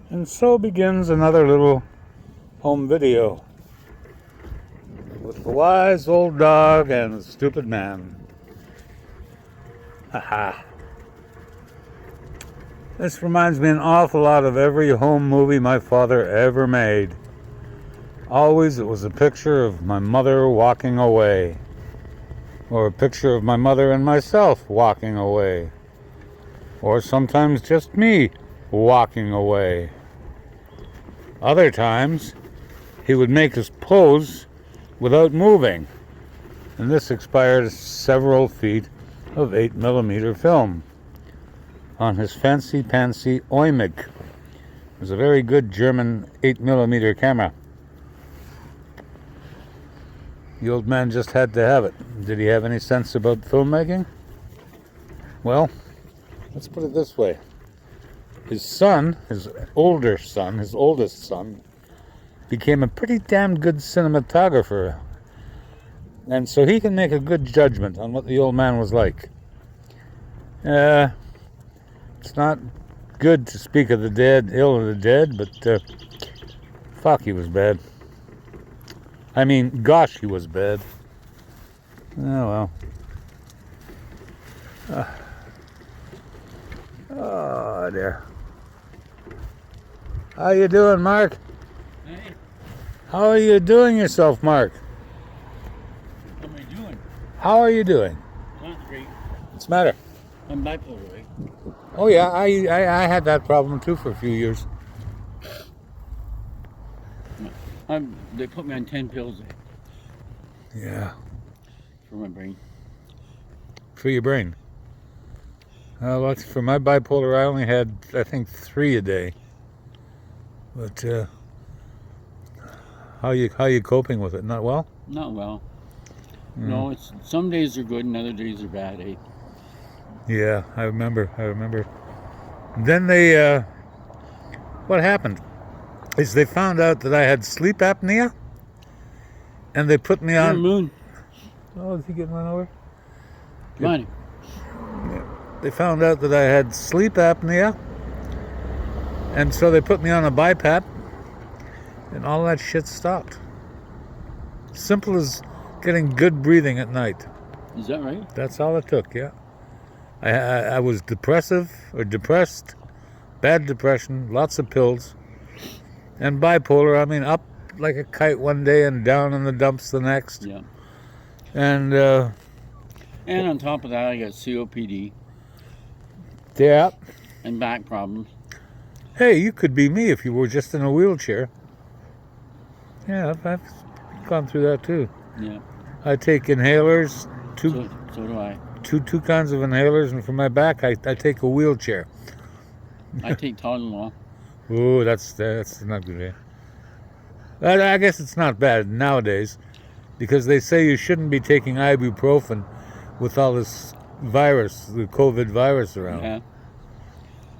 And so begins another little home video with the wise old dog and the stupid man. Haha. This reminds me an awful lot of every home movie my father ever made. Always it was a picture of my mother walking away, or a picture of my mother and myself walking away, or sometimes just me walking away. Other times, he would make us pose without moving, and this expired several feet of 8mm film on his fancy-pantsy Oymig. It was a very good German 8mm camera. The old man just had to have it. Did he have any sense about filmmaking? Well, let's put it this way. His son, his oldest son, became a pretty damn good cinematographer. And so he can make a good judgment on what the old man was like. It's not good to speak of the dead, ill of the dead, but fuck, he was bad. I mean, gosh, he was bad. Oh, well. Oh, dear. How you doing, Mark? Hey, How are you doing yourself, Mark? what am I doing? How are you doing? Not great. What's the matter? I'm bipolar, right? Oh, yeah, I had that problem, too, for a few years. They put me on 10 pills Yeah. for my brain. For your brain. Well, for my bipolar, I only had, I think, 3 a day. But how you coping with it? Not well? Not well. No, it's some days are good and other days are bad, eh? Yeah, I remember. Then they, what happened is they found out that I had sleep apnea, and they put me on. Moon. Oh, is he getting run over? Come on. They found out that I had sleep apnea, and so they put me on a BiPAP, and all that shit stopped. Simple as getting good breathing at night. Is that right? That's all it took, yeah. I was depressed, bad depression, lots of pills, and bipolar. I mean, up like a kite one day and down in the dumps the next. Yeah. And And on top of that, I got COPD yeah. and back problems. Hey, you could be me if you were just in a wheelchair. Yeah, I've gone through that too. Yeah. I take inhalers, So do I. two kinds of inhalers, and for my back, I take a wheelchair. I take Tylenol. Oh, that's not good. I guess it's not bad nowadays, because they say you shouldn't be taking ibuprofen with all this virus, the COVID virus around. Yeah.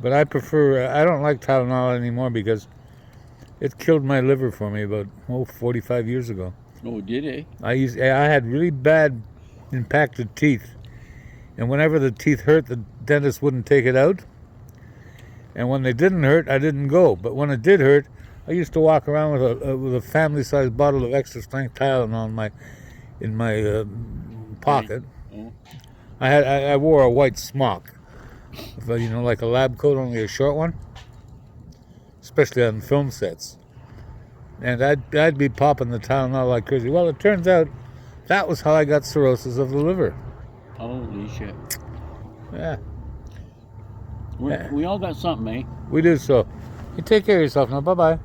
But I don't like Tylenol anymore because it killed my liver for me about 45 years ago. Oh, did it? I had really bad impacted teeth, and whenever the teeth hurt, the dentist wouldn't take it out. And when they didn't hurt, I didn't go. But when it did hurt, I used to walk around with a family-sized bottle of extra strength Tylenol in my pocket. Oh. I wore a white smock, like a lab coat, only a short one, especially on film sets. And I'd be popping the Tylenol like crazy. Well, it turns out that was how I got cirrhosis of the liver. Holy shit. Yeah, We all got something, eh? we do so. You take care of yourself now. Bye-bye.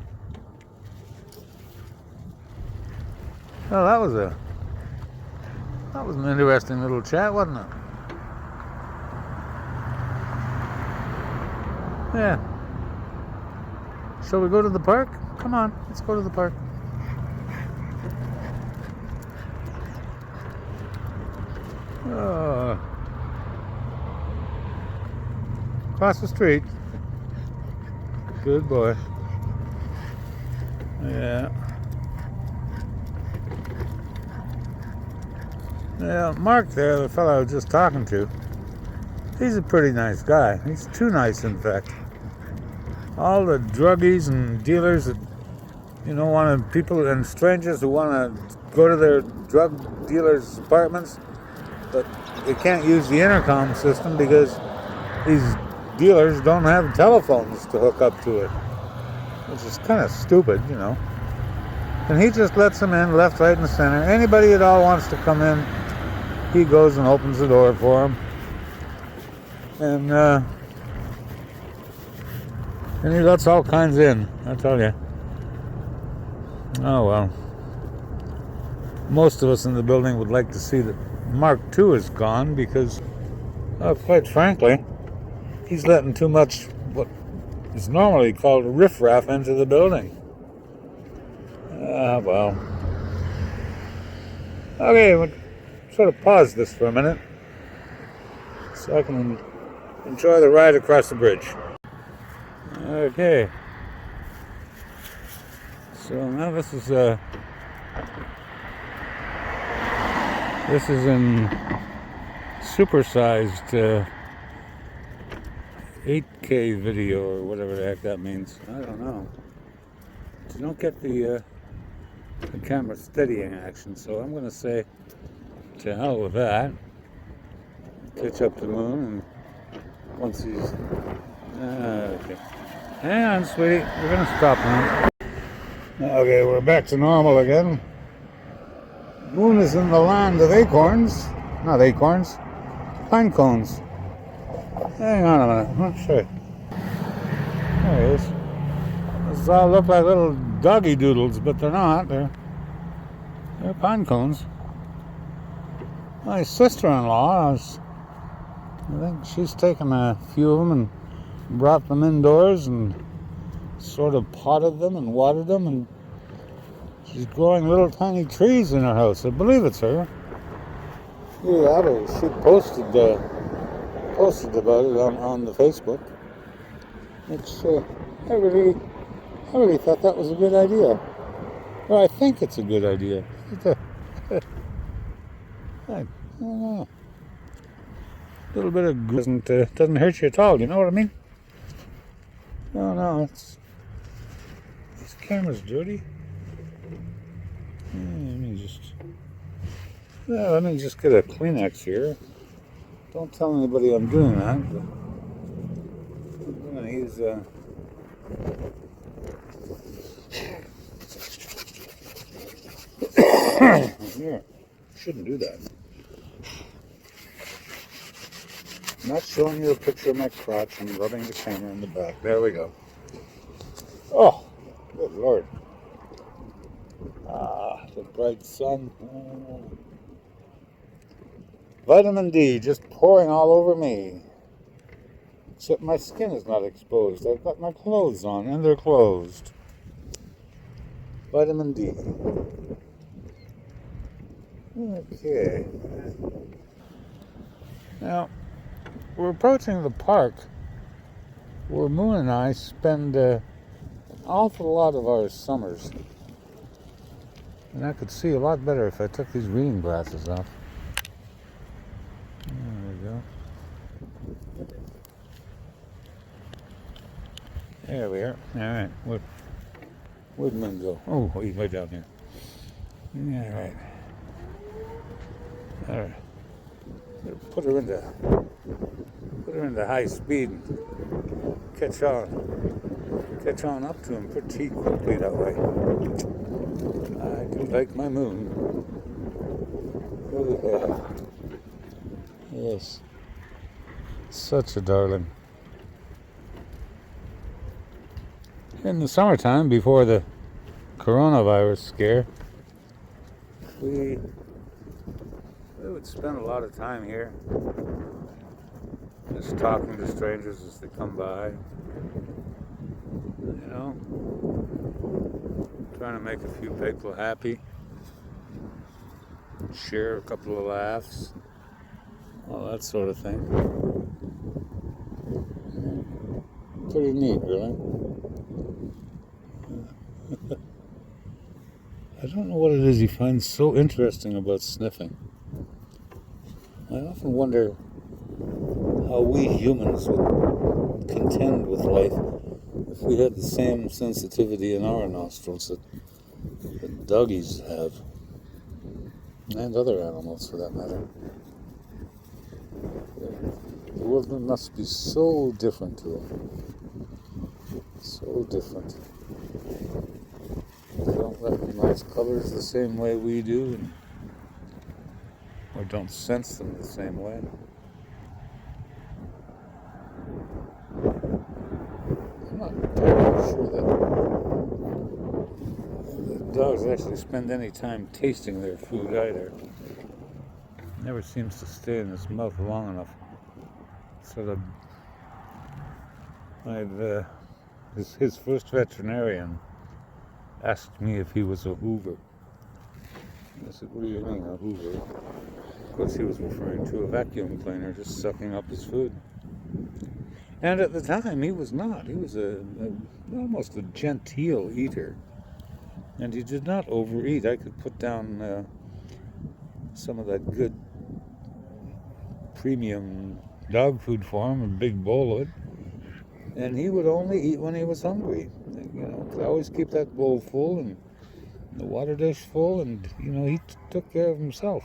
Well, that was an interesting little chat, wasn't it? Yeah. Shall we go to the park? Come on, let's go to the park. Across the street. Good boy. Yeah. Yeah, Mark there, the fellow I was just talking to, he's a pretty nice guy. He's too nice, in fact. all the druggies and dealers that, want to, people and strangers who want to go to their drug dealers' apartments, but they can't use the intercom system because these dealers don't have telephones to hook up to it, which is kind of stupid, And he just lets them in left, right, and center. Anybody at all wants to come in, he goes and opens the door for them. And he lets all kinds in, I tell you. Oh, well. Most of us in the building would like to see that Mark II is gone because, quite frankly, he's letting too much what is normally called riffraff into the building. Well. Okay, we'll sort of pause this for a minute so I can enjoy the ride across the bridge. Okay. So now this is in supersized 8K video or whatever the heck that means. I don't know. You don't get the camera steadying action, so I'm going to say to hell with that. Catch up to the moon, and once he's okay. Hang on, sweetie. We're going to stop now. Okay, we're back to normal again. Moon is in the land of acorns. Not acorns. Pine cones. Hang on a minute. I'll show you. There he is. These all look like little doggy doodles, but they're not. They're pine cones. My sister-in-law, I think she's taken a few of them and brought them indoors and sort of potted them and watered them, and she's growing little tiny trees in her house. I believe it's her. Yeah, she posted about it on the Facebook. It's I really thought that was a good idea. Well, I think it's a good idea. I don't know. A little bit of doesn't hurt you at all. You know what I mean? No, this camera's dirty. Let me just get a Kleenex here. Don't tell anybody I'm doing that. But I'm gonna use here. Shouldn't do that. I'm not showing you a picture of my crotch and rubbing the camera in the back. There we go. Oh, good Lord. The bright sun. Vitamin D just pouring all over me. Except my skin is not exposed. I've got my clothes on and they're closed. Vitamin D. Okay. Now, we're approaching the park where Moon and I spend an awful lot of our summers. And I could see a lot better if I took these reading glasses off. There we go. There we are. All right. Where'd Moon go? Oh, he's way down here. All right. All right. Put her into high speed and catch on up to him pretty quickly that way. I do like my Moon. Yes, such a darling. In the summertime, before the coronavirus scare, we would spend a lot of time here, just talking to strangers as they come by, trying to make a few people happy, share a couple of laughs, all that sort of thing. Pretty neat, really. I don't know what it is he finds so interesting about sniffing. I often wonder how we humans would contend with life if we had the same sensitivity in our nostrils that doggies have, and other animals for that matter, the world must be so different to them. So different. They don't recognize colors the same way we do, or don't sense them the same way. I'm not entirely sure that dogs actually spend any time tasting their food either. It never seems to stay in his mouth long enough. Sort of, his first veterinarian asked me if he was a Hoover. I said, "What do you mean, a Hoover?" Of course, he was referring to a vacuum cleaner just sucking up his food. And at the time, he was not. He was almost a genteel eater. And he did not overeat. I could put down some of that good premium dog food for him, a big bowl of it. And he would only eat when he was hungry. You know, could always keep that bowl full and the water dish full, and, you know, he took care of himself.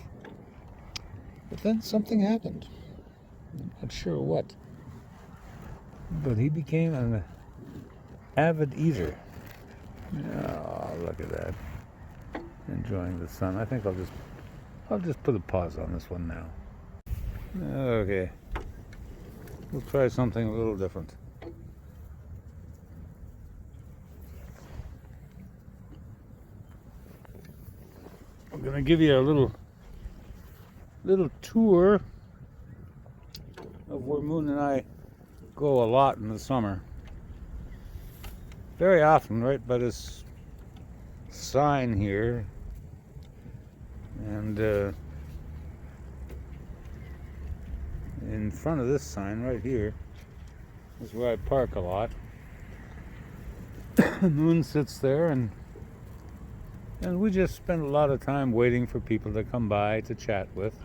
But then something happened. I'm not sure what. But he became an avid eater. Oh, look at that. Enjoying the sun. I think I'll just put a pause on this one now. Okay. We'll try something a little different. I'm going to give you a little tour of where Moon and I go a lot in the summer. Very often, right by this sign here, and in front of this sign right here is where I park a lot. Moon sits there, and we just spend a lot of time waiting for people to come by to chat with.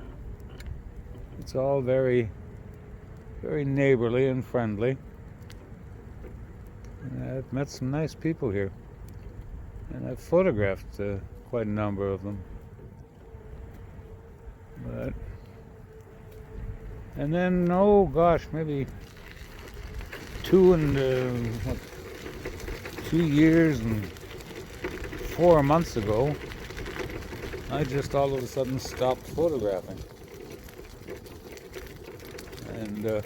It's all very, very neighborly and friendly. And I've met some nice people here, and I've photographed quite a number of them. And then, oh gosh, maybe 2 years and 4 months ago, I just all of a sudden stopped photographing. And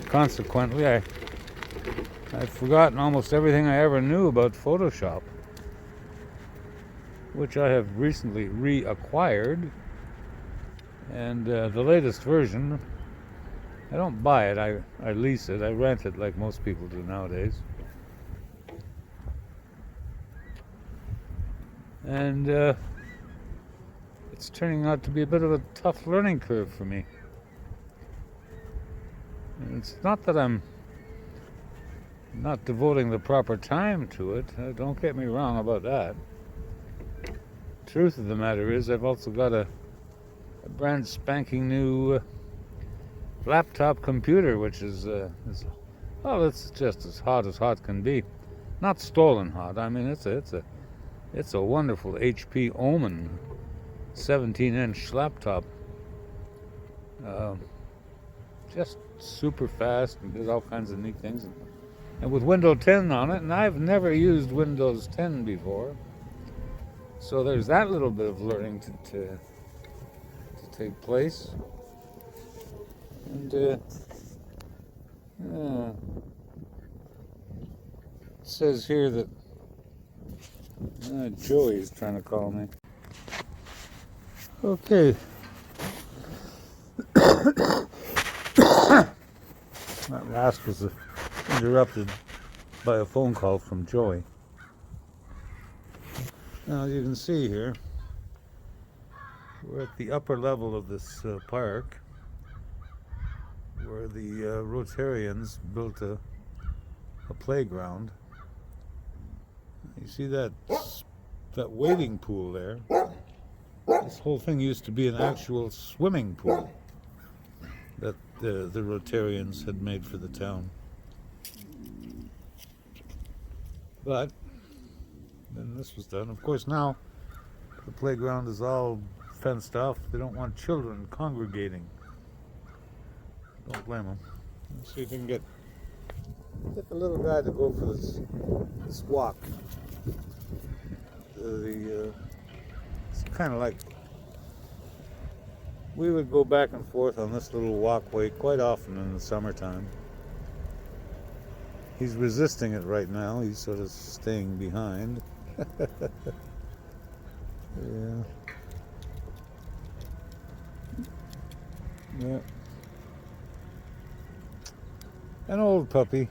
consequently, I've forgotten almost everything I ever knew about Photoshop, which I have recently reacquired. And the latest version, I don't buy it, I lease it, I rent it like most people do nowadays. And it's turning out to be a bit of a tough learning curve for me. And it's not that I'm not devoting the proper time to it, don't get me wrong about that. Truth of the matter is, I've also got a brand spanking new laptop computer, which is it's just as hot can be. Not stolen hot. I mean, it's a wonderful HP Omen 17-inch laptop. Just super fast and does all kinds of neat things. And with Windows 10 on it, and I've never used Windows 10 before. So there's that little bit of learning to take place. And it says here that Joey's trying to call me. Okay. That last was interrupted by a phone call from Joey. Now you can see here, we're at the upper level of this park, where the Rotarians built a playground. You see that wading pool there? This whole thing used to be an actual swimming pool that the Rotarians had made for the town. But then this was done. Of course, now the playground is all fenced off. They don't want children congregating. Don't blame them. Let's see if we can get the little guy to go for this walk. It's kind of like we would go back and forth on this little walkway quite often in the summertime. He's resisting it right now. He's sort of staying behind. Yeah. Yeah. An old puppy.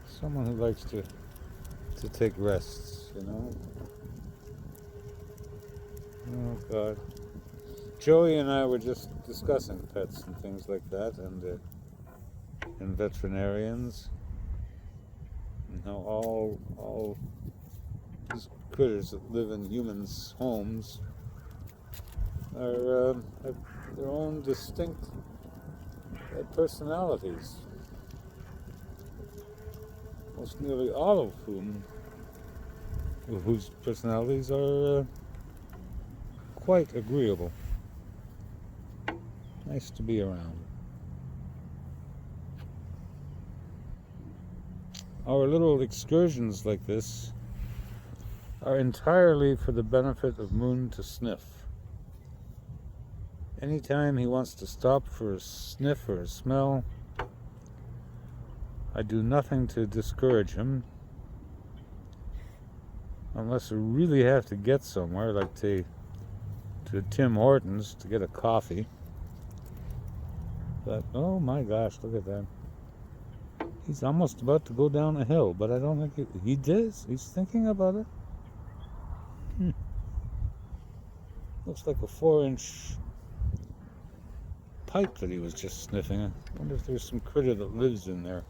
Someone who likes to take rests, you know. Oh God. Joey and I were just discussing pets and things like that, and veterinarians, and how all these critters that live in humans' homes have their own distinct personalities. Most nearly all of whose personalities are quite agreeable. Nice to be around. Our little excursions like this are entirely for the benefit of Moon to sniff. Anytime he wants to stop for a sniff or a smell, I do nothing to discourage him, unless we really have to get somewhere, like to Tim Hortons to get a coffee. But oh my gosh, look at that. He's almost about to go down a hill, but I don't think he does. He's thinking about it. Looks like a 4-inch pipe that he was just sniffing. I wonder if there's some critter that lives in there.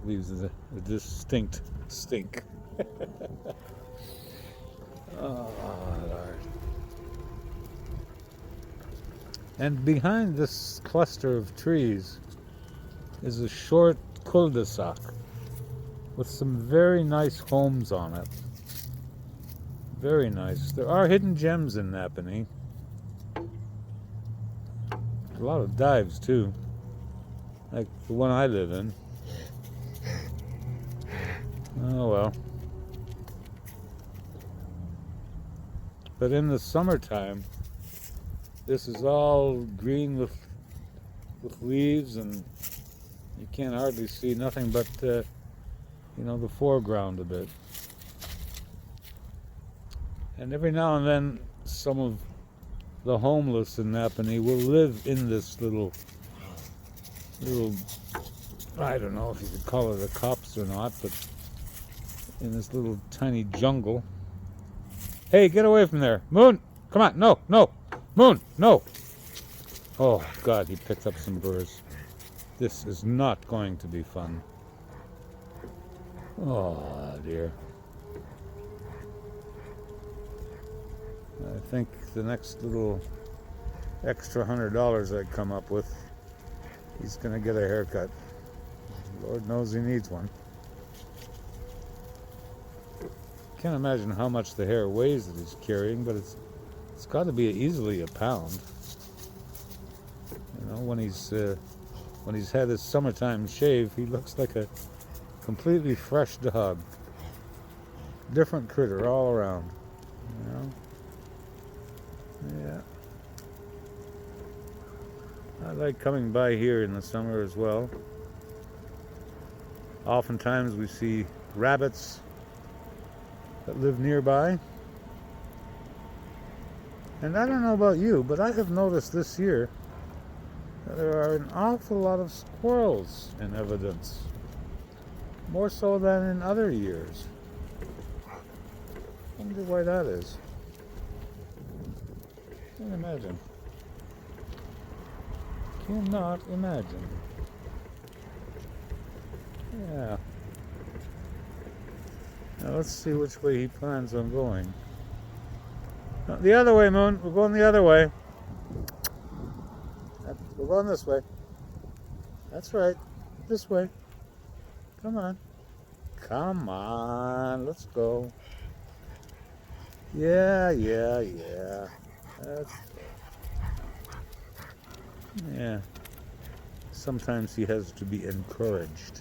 It leaves a distinct stink. Oh, Lord. And behind this cluster of trees is a short cul-de-sac with some very nice homes on it. Very nice. There are hidden gems in Napanee. A lot of dives too, like the one I live in. Oh well. But in the summertime, this is all green with leaves, and you can't hardly see nothing but the foreground a bit. And every now and then, some of the homeless in Napanee will live in this little, I don't know if you could call it a copse or not, but in this little tiny jungle. Hey, get away from there. Moon, come on. No. Moon, no. Oh, God, he picked up some burrs. This is not going to be fun. Oh, dear. I think the next little extra $100 I come up with, he's going to get a haircut. Lord knows he needs one. Can't imagine how much the hair weighs that he's carrying, but it's got to be easily a pound. You know, when he's had his summertime shave, he looks like a completely fresh dog. Different critter all around. You know? Yeah. I like coming by here in the summer as well. Oftentimes we see rabbits that live nearby. And I don't know about you, but I have noticed this year that there are an awful lot of squirrels in evidence. More so than in other years. I wonder why that is. Can't imagine. Cannot imagine. Yeah. Now let's see which way he plans on going. No, the other way, Moon. We're going the other way. We're going this way. That's right. This way. Come on. Come on. Let's go. Yeah. Yeah. Sometimes he has to be encouraged.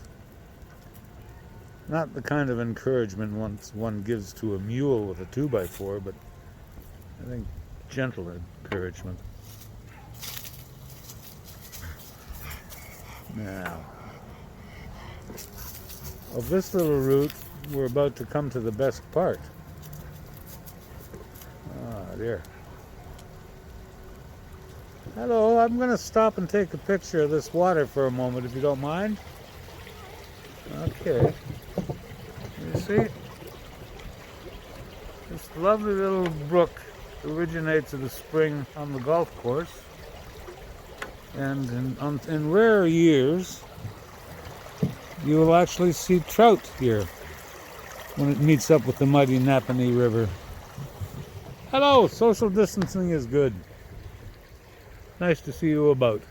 Not the kind of encouragement one gives to a mule with a 2x4, but I think gentle encouragement. Now, of this little route, we're about to come to the best part. Ah, dear. Hello, I'm going to stop and take a picture of this water for a moment, if you don't mind. Okay. You see? This lovely little brook originates at a spring on the golf course. And in rare years, you will actually see trout here when it meets up with the mighty Napanee River. Hello, social distancing is good. Nice to see you about.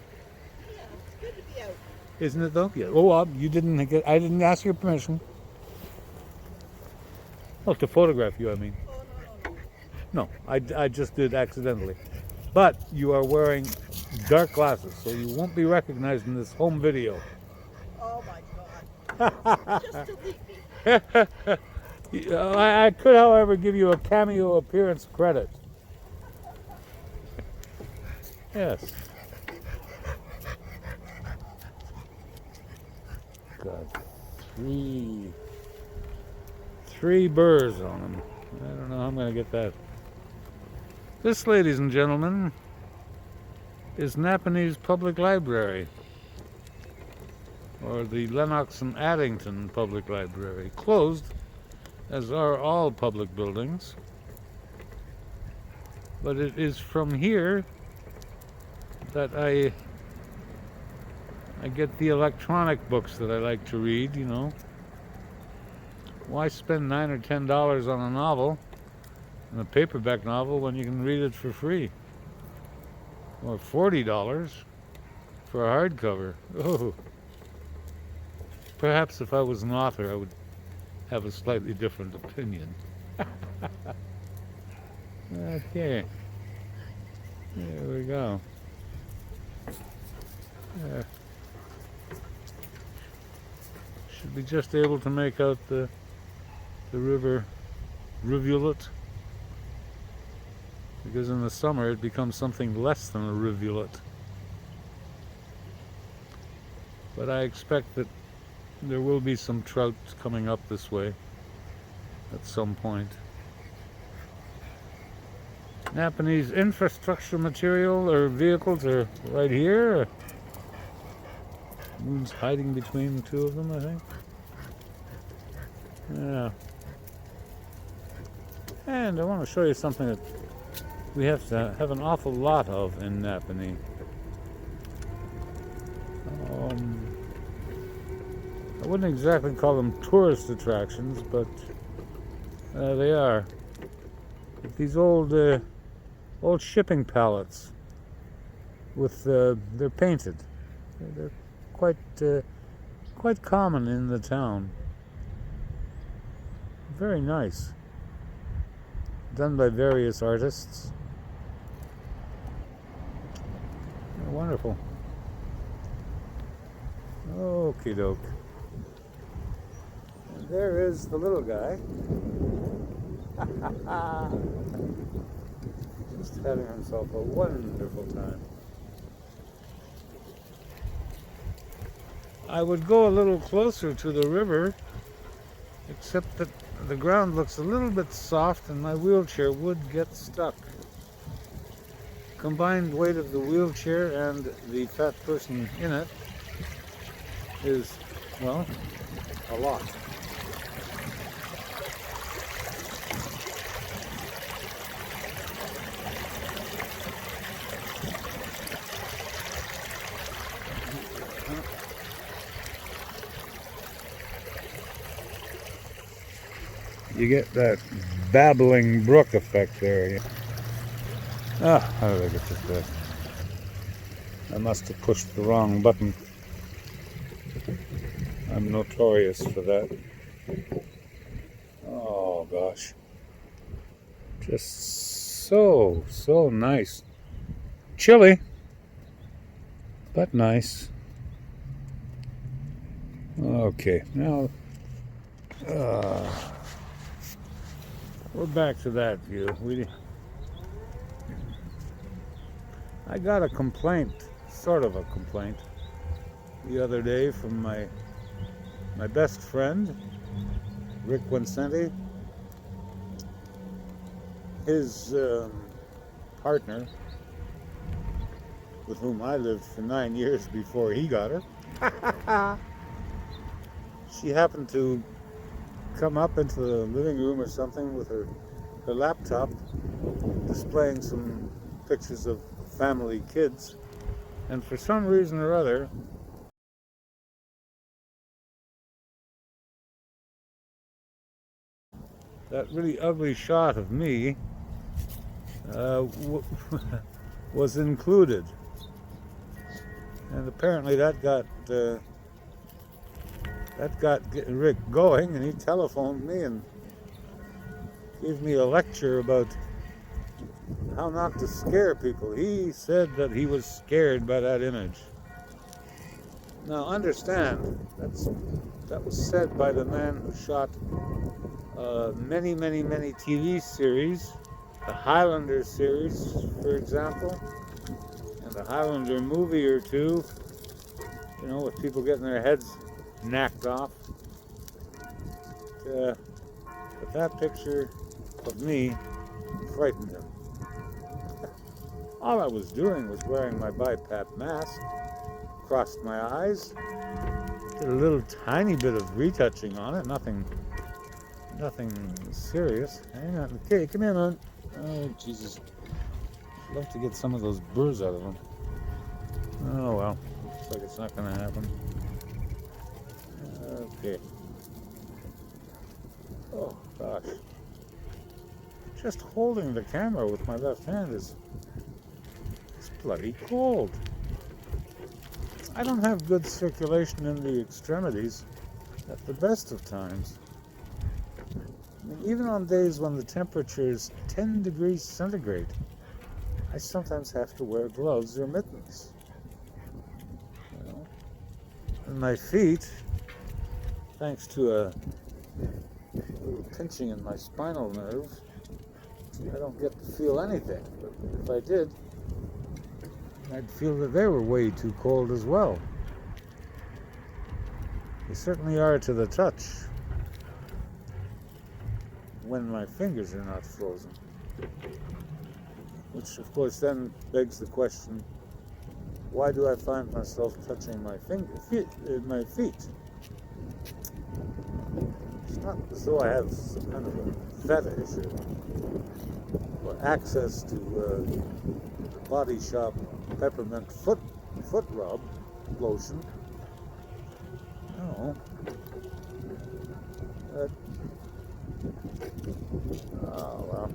Yeah, it's good to be out. Isn't it though? Yeah. Oh, you didn't get. I didn't ask your permission. Oh, to photograph you, I mean. Oh, no. No, I just did accidentally. But you are wearing dark glasses, so you won't be recognized in this home video. Oh, my God. Just delete me. I could, however, give you a cameo appearance credit. Yes. Got three burrs on them. I don't know how I'm going to get that. This, ladies and gentlemen, is Napanee's Public Library, or the Lennox and Addington Public Library, closed, as are all public buildings. But it is from here that I get the electronic books that I like to read, you know. Why spend $9 or $10 on a novel, on a paperback novel, when you can read it for free? Or $40 for a hardcover. Oh. Perhaps if I was an author, I would have a slightly different opinion. Okay. There we go. Should be just able to make out the river rivulet, because in the summer it becomes something less than a rivulet. But I expect that there will be some trout coming up this way at some point. Napanee's infrastructure material or vehicles are right here. Moon's hiding between the two of them, I think. Yeah. And I want to show you something that we have to have an awful lot of in Napanee. I wouldn't exactly call them tourist attractions, but they are. These old shipping pallets with they're painted. They're quite common in the town. Very nice. Done by various artists. Wonderful. Okie doke. And there is the little guy. Just having himself a wonderful time. I would go a little closer to the river, except that the ground looks a little bit soft and my wheelchair would get stuck. Combined weight of the wheelchair and the fat person in it is, well, a lot. You get that babbling brook effect there. Ah, how did I get this back? I must have pushed the wrong button. I'm notorious for that. Oh gosh. Just so nice. Chilly, but nice. Okay, now we're back to that view. I got a complaint, sort of a complaint, the other day from my best friend, Rick Vincenti. His partner, with whom I lived for 9 years before he got her, she happened to come up into the living room or something with her laptop, displaying some pictures of family kids, and for some reason or other, that really ugly shot of me was included, and apparently that got Rick going, and he telephoned me and gave me a lecture about how not to scare people. He said that he was scared by that image. Now understand, that was said by the man who shot many TV series, the Highlander series, for example, and the Highlander movie or two, you know, with people getting their heads knocked off. But that picture of me frightened him. All I was doing was wearing my BiPAP mask, crossed my eyes, did a little tiny bit of retouching on it, nothing serious. Hang on, okay, come here, man. Oh, Jesus. I'd love to get some of those burrs out of them. Oh, well, looks like it's not going to happen. Okay. Oh, gosh. Just holding the camera with my left hand is bloody cold. I don't have good circulation in the extremities at the best of times. I mean, even on days when the temperature is 10 degrees centigrade, I sometimes have to wear gloves or mittens. You know? And my feet, thanks to a little pinching in my spinal nerve, I don't get to feel anything. But if I did, I'd feel that they were way too cold as well. They certainly are to the touch when my fingers are not frozen. Which, of course, then begs the question, why do I find myself touching my feet? It's not as though I have some kind of a fetish or access to the Body Shop peppermint foot rub lotion. No. Oh, well.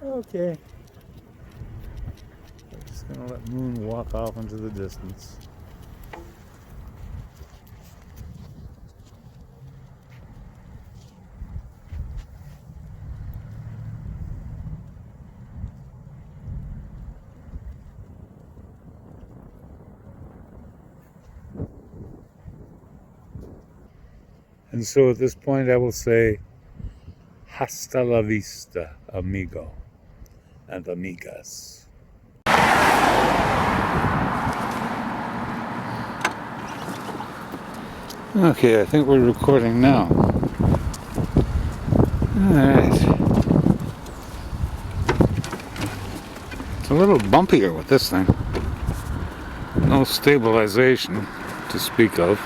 Okay. I'm just going to let Moon walk off into the distance. And so at this point I will say, hasta la vista, amigo and amigas. Okay, I think we're recording now. Alright. It's a little bumpier with this thing. No stabilization to speak of.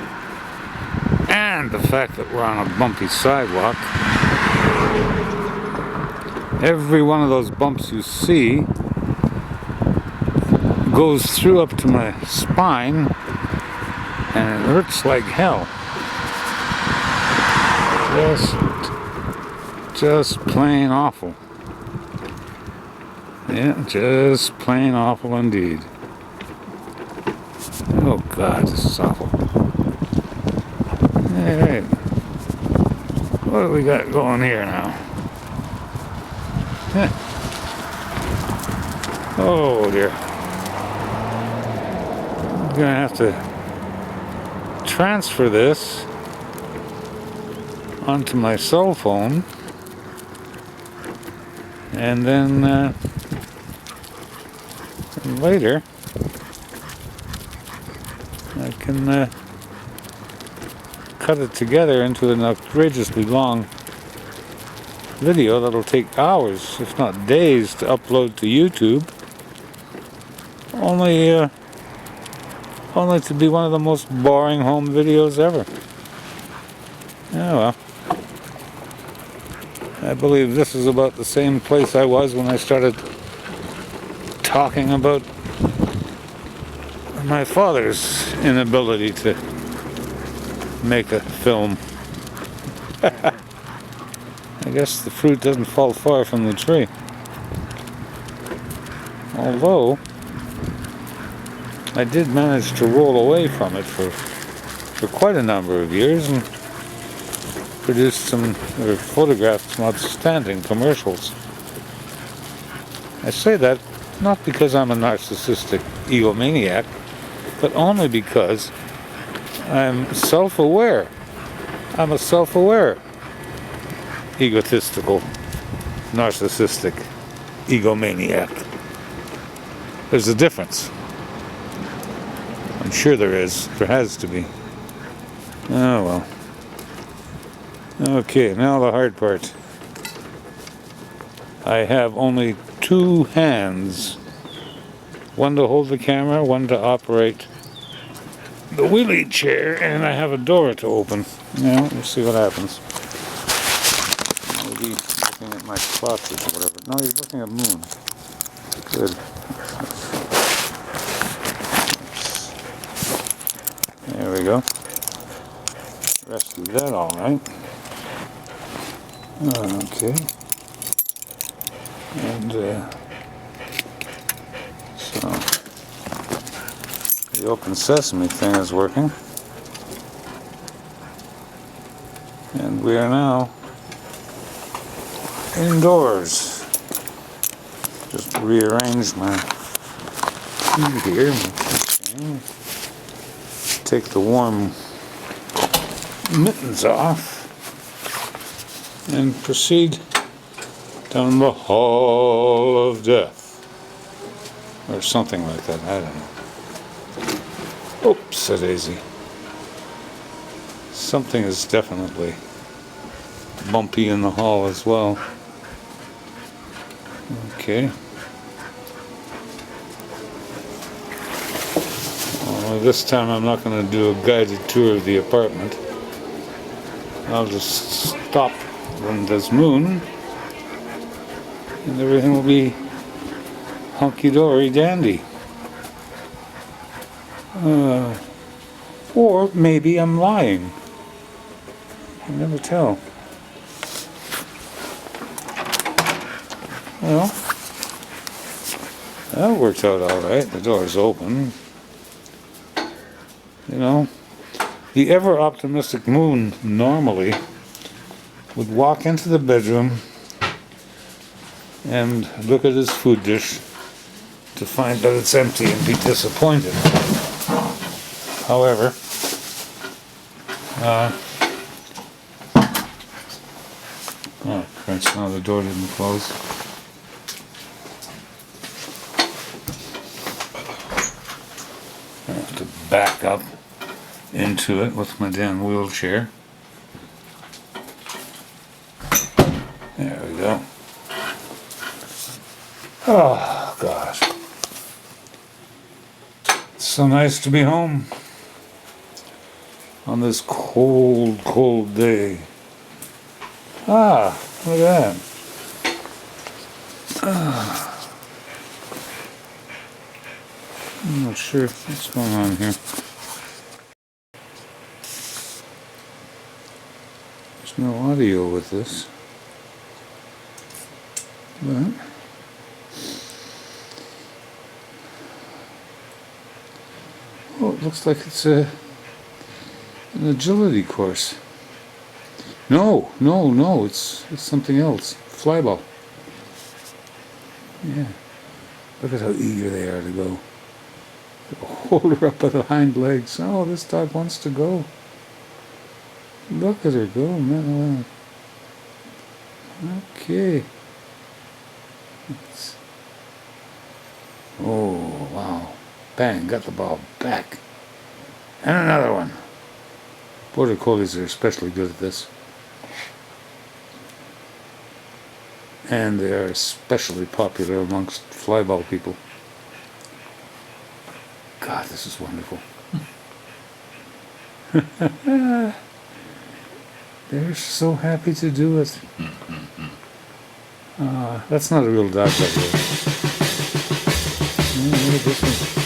And the fact that we're on a bumpy sidewalk. Every one of those bumps you see goes through up to my spine, and it hurts like hell. Just plain awful. Yeah, just plain awful indeed. Oh God, this is awful. Alright. What do we got going here now? Huh. Oh dear. I'm gonna have to transfer this onto my cell phone, and then later I can cut it together into an outrageously long video that'll take hours, if not days, to upload to YouTube. Only to be one of the most boring home videos ever. Oh well. I believe this is about the same place I was when I started talking about my father's inability to make a film. I guess the fruit doesn't fall far from the tree. Although I did manage to roll away from it for quite a number of years and produced or photographed some outstanding commercials. I say that not because I'm a narcissistic egomaniac, but only because I'm self-aware. I'm a self-aware, egotistical, narcissistic egomaniac. There's a difference. I'm sure there is. There has to be. Oh well. Okay, now the hard part. I have only two hands. One to hold the camera, one to operate the wheelie chair, and I have a door to open. Now, we'll see what happens. Maybe looking at my closet or whatever. No, he's looking at moon. Good. There we go. Rescue that all right. Okay. And so the open sesame thing is working. And we are now indoors. Just rearrange my feet here. Okay. Take the warm mittens off and proceed down the hall of death, or something like that. I don't know. Oops, a daisy. Something is definitely bumpy in the hall as well. Okay. Well, this time I'm not going to do a guided tour of the apartment. I'll just stop when there's moon, and everything will be hunky-dory dandy. Or maybe I'm lying. I can never tell. Well, that worked out all right. The door's open. You know, the ever-optimistic Moon normally would walk into the bedroom and look at his food dish to find that it's empty and be disappointed. However, oh Christ, now the door didn't close. I have to back up into it with my damn wheelchair. There we go. Oh gosh. It's so nice to be home on this cold, cold day. Ah, look at that. I'm not sure what's going on here. There's no audio with this. But Oh, it looks like it's an agility course. No, it's something else. Flyball. Yeah. Look at how eager they are to go. Hold her up by the hind legs. Oh, this dog wants to go. Look at her go, man. Okay. Oh, wow. Bang, got the ball back. And another one. Border Collies are especially good at this. And they are especially popular amongst flyball people. God, this is wonderful. They're so happy to do it. That's not a real dog, by the way. Look at this one.